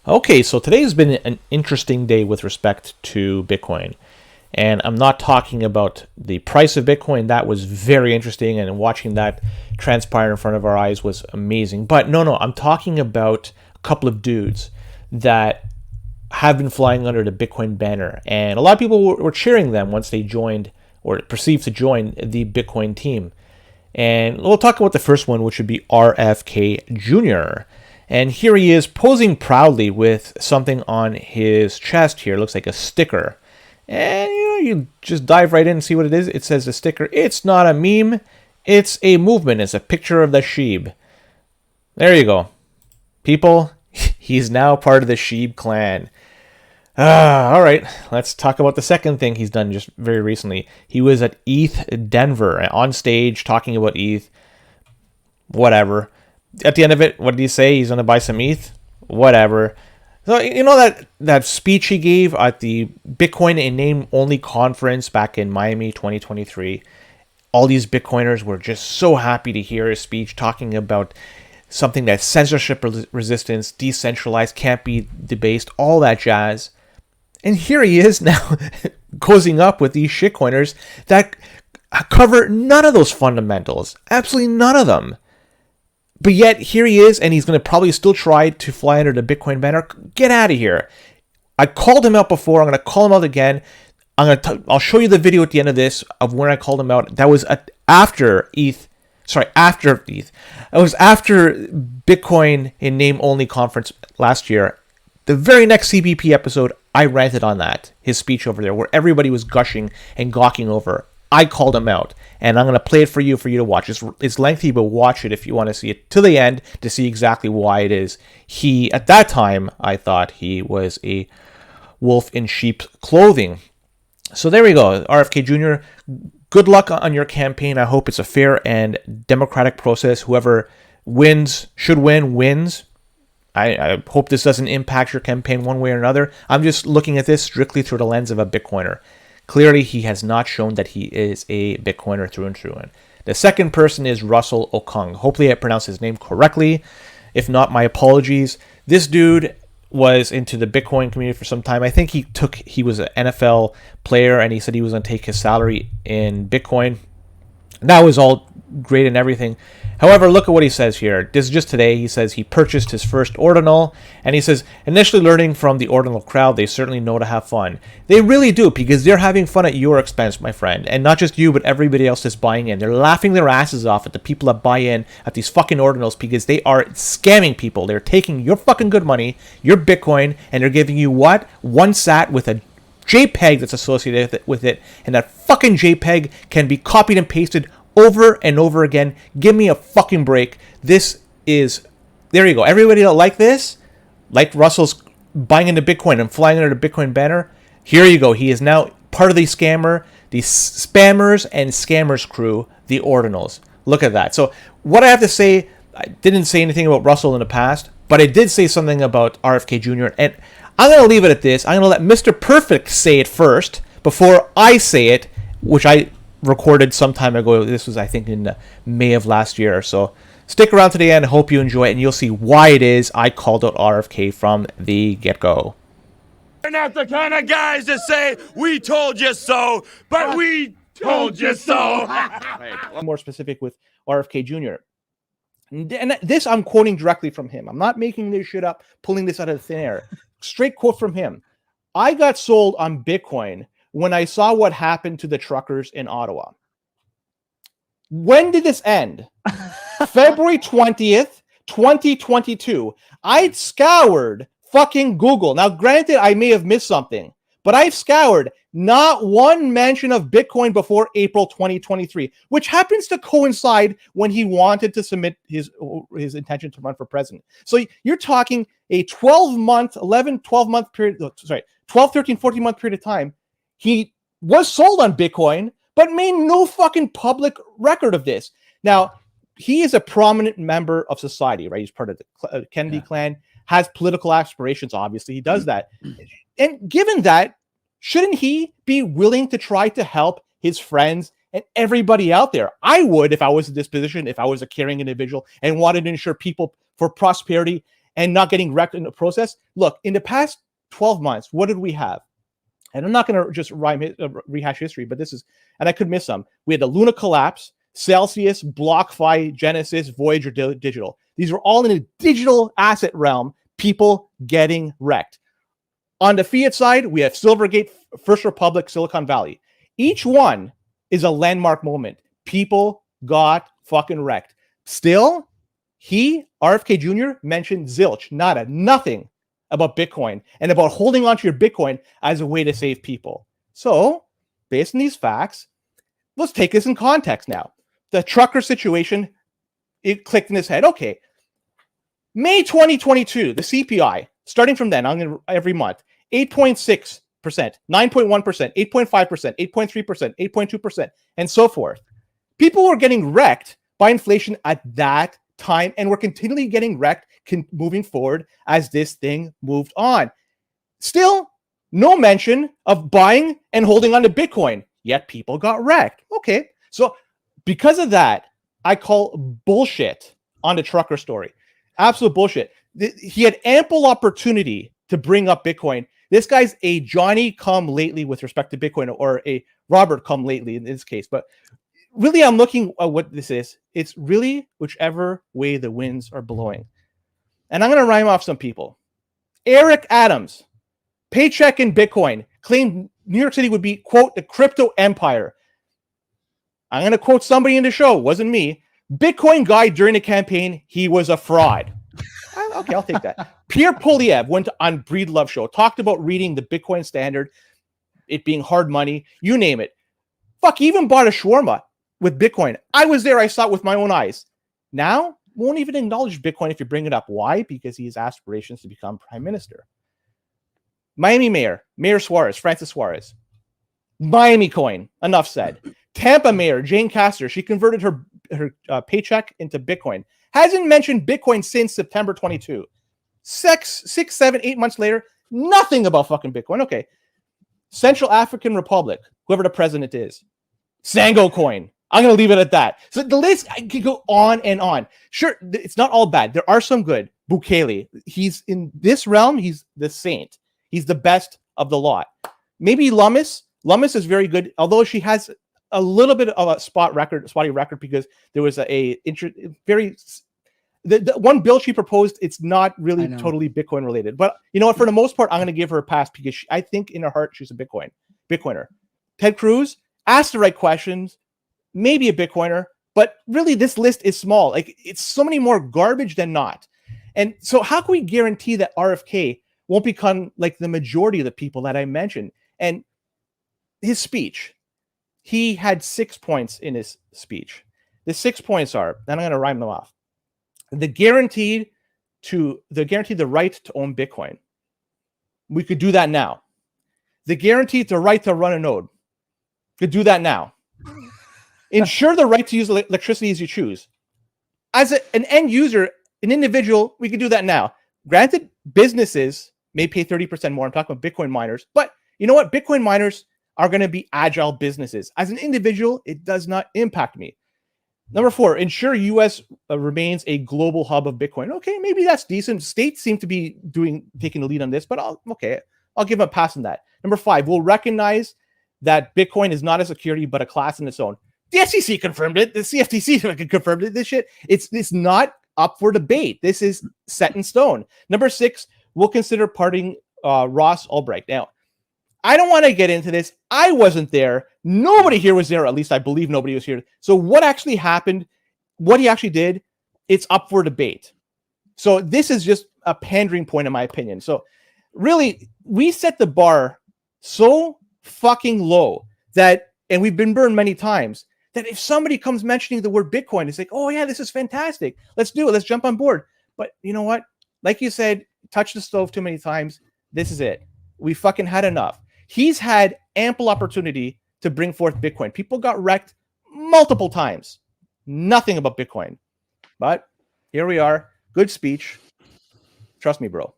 Okay, so today's been an interesting day with respect to Bitcoin. And I'm not talking about the price of Bitcoin. That was very interesting, and watching that transpire in front of our eyes was amazing. But no, I'm talking about a couple of dudes that have been flying under the Bitcoin banner. And a lot of people were cheering them once they joined or perceived to join the Bitcoin team. And we'll talk about the first one, which would be RFK Jr. And here he is posing proudly with something on his chest here. It looks like a sticker. And you just dive right in and see what it is. It says a sticker. It's not a meme. It's a movement. It's a picture of the SHIB. There you go. People, he's now part of the SHIB clan. All right, let's talk about the second thing he's done just very recently. He was at ETH Denver on stage talking about ETH. Whatever. At the end of it, what did he say? He's going to buy some ETH? Whatever. So, you know that speech he gave at the Bitcoin in Name Only conference back in Miami 2023? All these Bitcoiners were just so happy to hear his speech talking about something that's censorship resistance, decentralized, can't be debased, all that jazz. And here he is now cozying up with these shitcoiners that cover none of those fundamentals. Absolutely none of them. But yet, here he is, and he's going to probably still try to fly under the Bitcoin banner. Get out of here. I called him out before. I'm going to call him out again. I'll show you the video at the end of this of when I called him out. That was after ETH. After ETH. It was after Bitcoin in Name Only conference last year. The very next CBP episode, I ranted on that. His speech over there, where everybody was gushing and gawking over. I called him out, and I'm going to play it for you to watch. It's lengthy, but watch it if you want to see it to the end to see exactly why it is. At that time, I thought he was a wolf in sheep's clothing. So there we go. RFK Jr., good luck on your campaign. I hope it's a fair and democratic process. Whoever should win. I hope this doesn't impact your campaign one way or another. I'm just looking at this strictly through the lens of a Bitcoiner. Clearly, he has not shown that he is a Bitcoiner through and through. And the second person is Russel Okung. Hopefully, I pronounced his name correctly. If not, my apologies. This dude was into the Bitcoin community for some time. I think he was an NFL player, and he said he was going to take his salary in Bitcoin. That was all great and everything. However, look at what he says here. This is just today. He says he purchased his first Ordinal, and he says, initially learning from the Ordinal crowd, they certainly know to have fun. They really do, because they're having fun at your expense, my friend. And not just you, but everybody else that's buying in. They're laughing their asses off at the people that buy in at these fucking Ordinals because they are scamming people. They're taking your fucking good money, your Bitcoin, and they're giving you what? One sat with a JPEG that's associated with it, and that fucking JPEG can be copied and pasted over and over again. Give me a fucking break. There you go. Everybody that like this, like Russell's buying into Bitcoin and flying under the Bitcoin banner, here you go. He is now part of the spammers and scammers crew, the Ordinals. Look at that. So what I have to say, I didn't say anything about Russell in the past, but I did say something about RFK Jr. And I'm going to leave it at this. I'm going to let Mr. Perfect say it first before I say it, which I recorded some time ago. This was, I think, in May of last year. So stick around to the end. I hope you enjoy it, and you'll see why it is I called out RFK from the get-go. We're not the kind of guys that say, we told you so, but we told you so. Right. More specific with RFK Jr. And this I'm quoting directly from him. I'm not making this shit up, pulling this out of thin air. Straight quote from him. I got sold on Bitcoin when I saw what happened to the truckers in Ottawa. When did this end? February 20th, 2022. I'd scoured fucking Google. Now, granted, I may have missed something, but I've scoured not one mention of Bitcoin before April 2023, which happens to coincide when he wanted to submit his intention to run for president. So you're talking a 12-month, 12-month period, 12, 13, 14-month period of time. He was sold on Bitcoin, but made no fucking public record of this. Now, he is a prominent member of society, right? He's part of the Kennedy clan, has political aspirations, obviously. He does that. And given that, shouldn't he be willing to try to help his friends and everybody out there? I would, if I was in this position, if I was a caring individual and wanted to ensure people for prosperity and not getting wrecked in the process. Look, in the past 12 months, what did we have? And I'm not going to just rehash history, but this is, and I could miss some. We had the Luna collapse, Celsius, BlockFi, Genesis, Voyager Digital. These were all in a digital asset realm, people getting wrecked. On the fiat side, we have Silvergate, First Republic, Silicon Valley. Each one is a landmark moment. People got fucking wrecked. Still, RFK Jr. mentioned zilch, nada, nothing about Bitcoin and about holding onto your Bitcoin as a way to save people. So, based on these facts, let's take this in context now. The trucker situation, it clicked in his head. Okay, May 2022, the CPI, starting from then, every month, 8.6%, 9.1%, 8.5%, 8.3%, 8.2%, and so forth. People were getting wrecked by inflation at that time, and we're continually getting wrecked moving forward as this thing moved on. Still, no mention of buying and holding on to Bitcoin, yet people got wrecked. Okay, so because of that, I call bullshit on the trucker story. Absolute bullshit. He had ample opportunity to bring up Bitcoin. This guy's a Johnny come lately with respect to Bitcoin, or a Robert come lately in this case. But really, I'm looking at what this is. It's really whichever way the winds are blowing. And I'm going to rhyme off some people. Eric Adams, paycheck in Bitcoin, claimed New York City would be, quote, the crypto empire. I'm going to quote somebody in the show. Wasn't me. Bitcoin guy during the campaign, he was a fraud. Okay, I'll take that. Pierre Poliev went on Breed Love Show, talked about reading the Bitcoin standard, it being hard money, you name it. Fuck, he even bought a shawarma with Bitcoin. I was there. I saw it with my own eyes. Now, won't even acknowledge Bitcoin if you bring it up. Why? Because he has aspirations to become prime minister. Miami Mayor Suarez, Francis Suarez. Miami coin, enough said. Tampa Mayor Jane Castor, she converted her paycheck into Bitcoin. Hasn't mentioned Bitcoin since September 22. 6, 7, 8 months later, nothing about fucking Bitcoin. Okay. Central African Republic, whoever the president is. Sango coin. I'm going to leave it at that. So the list, I could go on and on. Sure, it's not all bad. There are some good. Bukele, he's in this realm, he's the saint. He's the best of the lot. Maybe Lummis. Lummis is very good, although she has a little bit of a spotty record, because there was the one bill she proposed, it's not really totally Bitcoin related. But you know what? For the most part, I'm going to give her a pass because I think in her heart she's a Bitcoiner. Ted Cruz asked the right questions, maybe a Bitcoiner, but really this list is small. Like, it's so many more garbage than not. And so how can we guarantee that RFK won't become like the majority of the people that I mentioned? And his speech, he had 6 points in his speech. The 6 points are, and I'm going to rhyme them off. The guaranteed the right to own Bitcoin. We could do that now. The guaranteed the right to run a node. Could do that now. Ensure the right to use electricity as you choose. As an end user, an individual, we could do that now. Granted, businesses may pay 30% more. I'm talking about Bitcoin miners. But you know what? Bitcoin miners are going to be agile businesses. As an individual, it does not impact me. Number 4, ensure U.S. Remains a global hub of Bitcoin. Okay, maybe that's decent. States seem to be taking the lead on this, but I'll give a pass on that. Number 5, we'll recognize that Bitcoin is not a security, but a class in its own. The SEC confirmed it. The CFTC confirmed it. This shit, it's not up for debate. This is set in stone. Number 6, we'll consider parting Ross Ulbricht. Now, I don't want to get into this. I wasn't there. Nobody here was there. At least I believe nobody was here. So what actually happened, what he actually did, it's up for debate. So this is just a pandering point in my opinion. So really, we set the bar so fucking low that, and we've been burned many times, that if somebody comes mentioning the word Bitcoin, it's like, oh yeah, this is fantastic. Let's do it. Let's jump on board. But you know what? Like you said, touch the stove too many times. This is it. We fucking had enough. He's had ample opportunity to bring forth Bitcoin. People got wrecked multiple times. Nothing about Bitcoin. But here we are. Good speech. Trust me, bro.